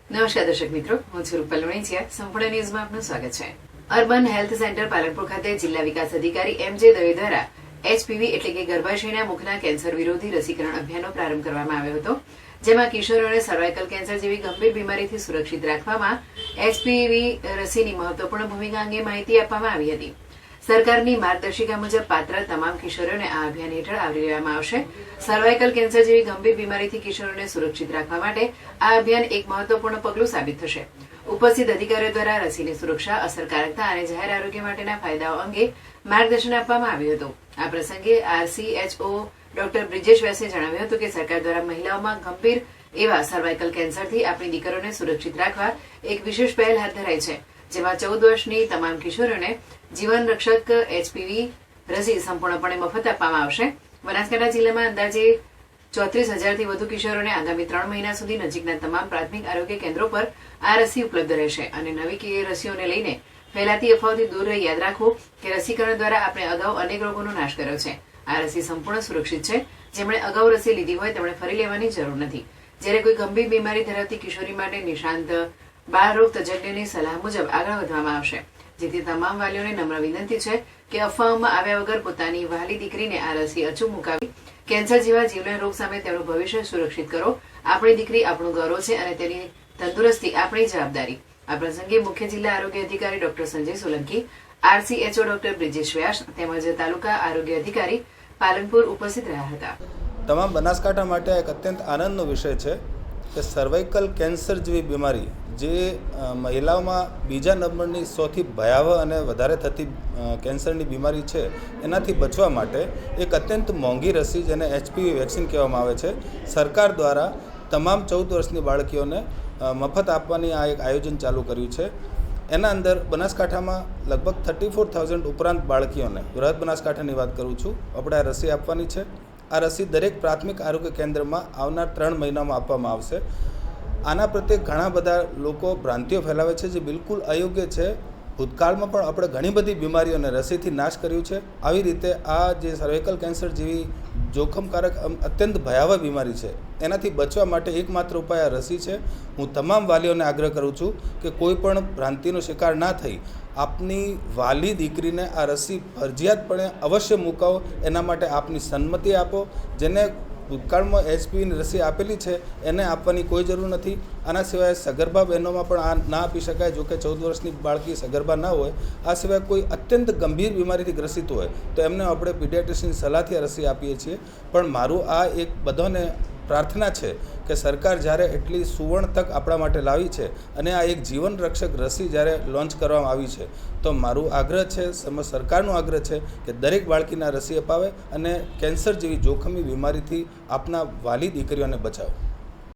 નમસ્કાર દર્શક મિત્રો, હું છું રૂપલ વણિચિયા. સંપૂર્ણ ન્યૂઝમાં આપનું સ્વાગત છે. અર્બન હેલ્થ સેન્ટર પાલનપુર ખાતે જિલ્લા વિકાસ અધિકારી એમ.જે. દવે દ્વારા HPV એટલે કે ગર્ભાશયના મુખના કેન્સર વિરોધી રસીકરણ અભિયાનનો પ્રારંભ કરવામાં આવ્યો હતો. જેમાં કિશોરોને સર્વાઇકલ કેન્સર જેવી ગંભીર બીમારીથી સુરક્ષિત રાખવામાં HPV રસીની મહત્વપૂર્ણ ભૂમિકા અંગે માહિતી આપવામાં આવી હતી. સરકારની માર્ગદર્શિકા મુજબ પાત્ર તમામ કિશોરોને આ અભિયાન હેઠળ આવરી લેવામાં આવશે. સર્વાઇકલ કેન્સર જેવી ગંભીર બીમારીથી કિશોરોને સુરક્ષિત રાખવા માટે આ અભિયાન એક મહત્વપૂર્ણ પગલું સાબિત થશે. ઉપસ્થિત અધિકારીઓ દ્વારા રસીની સુરક્ષા, અસરકારકતા અને જાહેર આરોગ્ય માટેના ફાયદાઓ અંગે માર્ગદર્શન આપવામાં આવ્યું હતું. આ પ્રસંગે RCHO ડોક્ટર બ્રિજેશ વ્યાસે જણાવ્યું હતું કે સરકાર દ્વારા મહિલાઓમાં ગંભીર એવા સર્વાઇકલ કેન્સરથી આપણી દીકરીઓને સુરક્ષિત રાખવા એક વિશેષ પહેલ હાથ ધરાઈ છે, જેમાં 14 વર્ષની તમામ કિશોરોને જીવન રક્ષક HPV રસી સંપૂર્ણપણે મફત આપવામાં આવશે. બનાસકાંઠા જિલ્લામાં અંદાજે 34,000થી વધુ કિશોરોને આગામી 3 મહિના સુધી નજીકના તમામ પ્રાથમિક આરોગ્ય કેન્દ્રો પર આ રસી ઉપલબ્ધ રહેશે અને નવી રસીઓને લઈને ફેલાતી અફવાઓથી દૂર રહી યાદ રાખવું કે રસીકરણ દ્વારા આપણે અગાઉ અનેક રોગોનો નાશ કર્યો છે. આ રસી સંપૂર્ણ સુરક્ષિત છે. જેમણે અગાઉ રસી લીધી હોય તેમણે ફરી લેવાની જરૂર નથી. જ્યારે કોઈ ગંભીર બીમારી ધરાવતી કિશોરી માટે નિષ્ણાંત બાળરોગ તજજ્ઞની સલાહ મુજબ આગળ વધવામાં આવશે. જેથી તમામ વાલીઓને નમ્ર વિનંતી છે કે અફવાઓમાં આવ્યા વગર પોતાની વહાલી દીકરીને આ રસી અચૂક મુકાવી કેન્સર જેવા જીવલેણ રોગ સામે તેનું ભવિષ્ય સુરક્ષિત કરો. આપણી દીકરી આપણું ગૌરવ છે અને તેની તંદુરસ્તી આપણી જવાબદારી. આ પ્રસંગે મુખ્ય જિલ્લા આરોગ્ય અધિકારી doctor Sanjay Solanki, RCHO doctor Brijesh Vyas તેમજ તાલુકા આરોગ્ય અધિકારી પાલનપુર ઉપસ્થિત રહ્યા હતા. તમામ બનાસકાંઠા માટે એક અત્યંત આનંદનો વિષય છે કે સર્વાઇકલ કેન્સર જેવી બીમારી જે મહિલાઓમાં બીજા નંબરની સૌથી ભયાવહ અને વધારે થતી કેન્સરની બીમારી છે, એનાથી બચવા માટે એક અત્યંત મોંઘી રસી જેને HPV વેક્સિન કહેવામાં આવે છે, સરકાર દ્વારા તમામ 14 વર્ષની બાળકીઓને મફત આપવાની આ એક આયોજન ચાલુ કર્યું છે. એના અંદર બનાસકાંઠામાં લગભગ 34,000 ઉપરાંત બાળકીઓને, બૃહદ બનાસકાંઠાની વાત કરું છું, આપણે આ રસી આપવાની છે. આ રસી દરેક પ્રાથમિક આરોગ્ય કેન્દ્રમાં આવનાર 3 મહિનામાં આપવામાં આવશે. આના પ્રત્યે ઘણા બધા લોકો ભ્રાંતિઓ ફેલાવે છે જે બિલકુલ અયોગ્ય છે. ભૂતકાળમાં પણ આપણે ઘણી બધી બીમારીઓને રસીથી નાશ કર્યું છે. આવી રીતે આ જે સર્વાઇકલ કેન્સર જેવી જોખમકારક અત્યંત ભયાવહ બીમારી છે, એનાથી બચવા માટે એકમાત્ર ઉપાય આ રસી છે. હું તમામ વાલીઓને આગ્રહ કરું છું કે કોઈ પણ ભ્રાંતિનો શિકાર ના થઈ આપની વાલી દીકરીને આ રસી ફરજિયાતપણે અવશ્ય મુકાવો. એના માટે આપની સંમતિ આપો. જેને ભૂતકાળમાં HPVની રસી આપેલી છે એને આપવાની કોઈ જરૂર નથી. આના સિવાય સગર્ભા બહેનોમાં પણ આ ના આપી શકાય. જોકે 14 વર્ષની બાળકી સગર્ભા ના હોય. આ સિવાય કોઈ અત્યંત ગંભીર બીમારીથી ગ્રસિત હોય તો એમને આપણે પીડિયાટ્રિશિયનની સલાહથી આ રસી આપીએ છીએ. પણ મારું આ એક બધાને પ્રાર્થના છે કે સરકાર જ્યારે એટલી સુવર્ણ તક આપણા માટે લાવી છે અને આ એક જીવન રક્ષક રસી જ્યારે લોન્ચ કરવામાં આવી છે, તો મારું આગ્રહ છે, સરકારનો આગ્રહ છે કે દરેક બાળકીને રસી અપાવે અને કેન્સર જેવી જોખમી બીમારીથી આપના વાલી દીકરીઓને બચાવે.